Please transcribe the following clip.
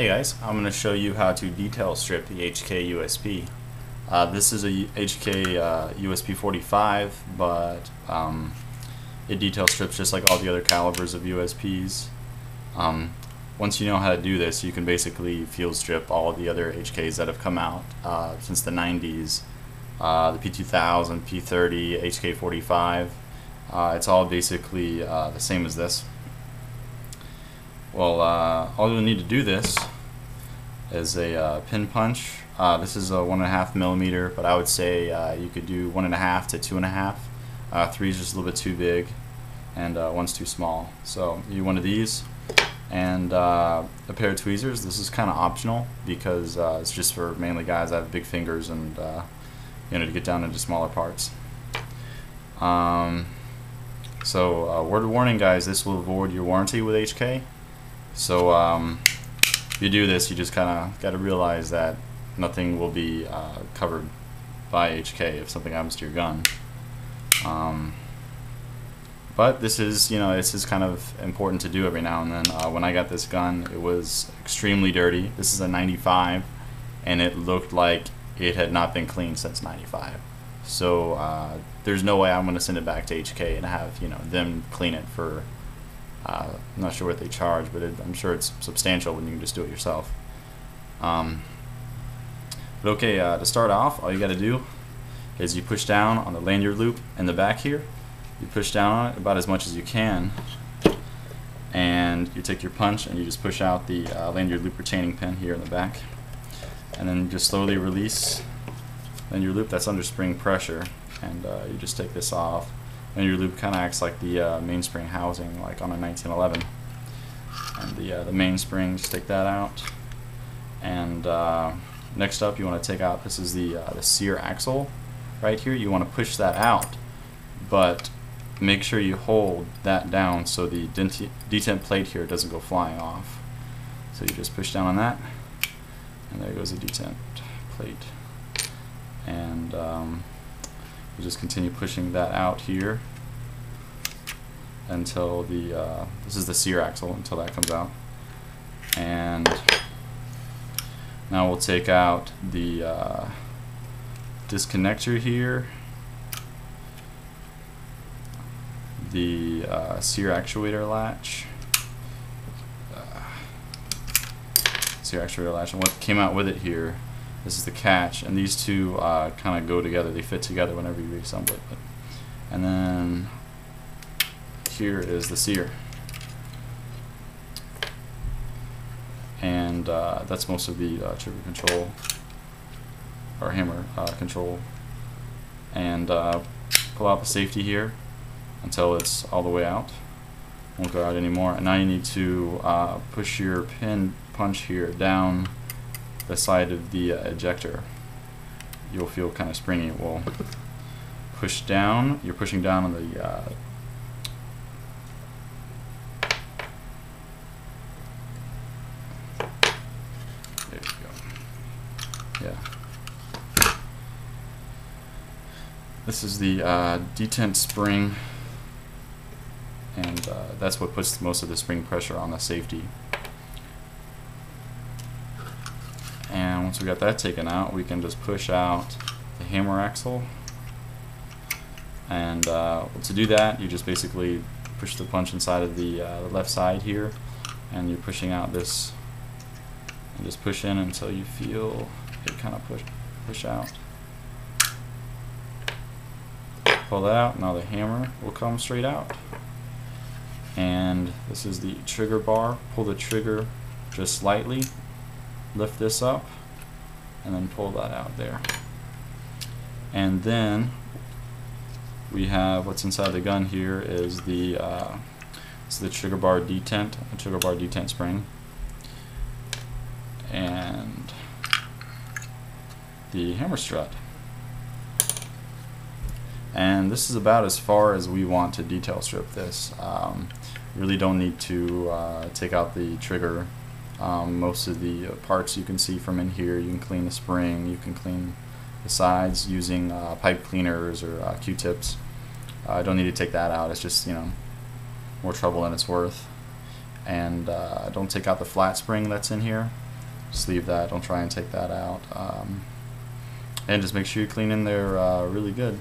Hey guys, I'm going to show you how to detail strip the HK USP. This is a HK USP 45, but it detail strips just like all the other calibers of USPs. Once you know how to do this, you can basically field strip all the other HKs that have come out since the 90s. The P2000, P30, HK 45. It's all basically the same as this. Well, all you'll need to do this is a pin punch. This is a 1.5 millimeter, but I would say you could do 1.5 to 2.5. 3 is just a little bit too big, and 1's too small. So you one of these and a pair of tweezers. This is kind of optional because it's just for mainly guys that have big fingers and to get down into smaller parts. So word of warning, guys, this will void your warranty with HK. So if you do this, you just kind of got to realize that nothing will be covered by HK if something happens to your gun. But this is, this is kind of important to do every now and then. When I got this gun, it was extremely dirty. This is a 95, and it looked like it had not been cleaned since 95. So there's no way I'm going to send it back to HK and have them clean it for. I'm not sure what they charge, but I'm sure it's substantial when you can just do it yourself. But okay, to start off, all you got to do is you push down on the lanyard loop in the back here. You push down on it about as much as you can, and you take your punch and you just push out the lanyard loop retaining pin here in the back, and then just slowly release lanyard loop that's under spring pressure, and you just take this off. And your loop kind of acts like the mainspring housing, like on a 1911. And the mainspring, just take that out. And next up, you want to take out. This is the sear axle right here. You want to push that out, but make sure you hold that down so the detent plate here doesn't go flying off. So you just push down on that, and there goes the detent plate. And you just continue pushing that out here until this is the sear axle, until that comes out. And now we'll take out the disconnector here, the sear actuator latch, and what came out with it here. This is the catch, and these two kind of go together. They fit together whenever you reassemble it. And then here is the sear, and that's most of the trigger control or hammer control. And pull out the safety here until it's all the way out. Won't go out anymore. And now you need to push your pin punch here down the side of the ejector. You'll feel kind of springy. It will push down. You're pushing down on the there you go. Yeah. This is the detent spring, and that's what puts most of the spring pressure on the safety. And once we got that taken out, we can just push out the hammer axle. And to do that, you just basically push the punch inside of the left side here, and you're pushing out this, and just push in until you feel it kind of push out. Pull that out. Now the hammer will come straight out. And this is the trigger bar. Pull the trigger just slightly. Lift this up and then pull that out there. And then we have what's inside the gun here is the trigger bar detent, a trigger bar detent spring, and the hammer strut. And this is about as far as we want to detail strip this. Really don't need to take out the trigger. Most of the parts you can see from in here. You can clean the spring, you can clean the sides using pipe cleaners or Q-tips. I don't need to take that out. It's just more trouble than it's worth. And don't take out the flat spring that's in here. Just leave that. Don't try and take that out. And just make sure you clean in there really good.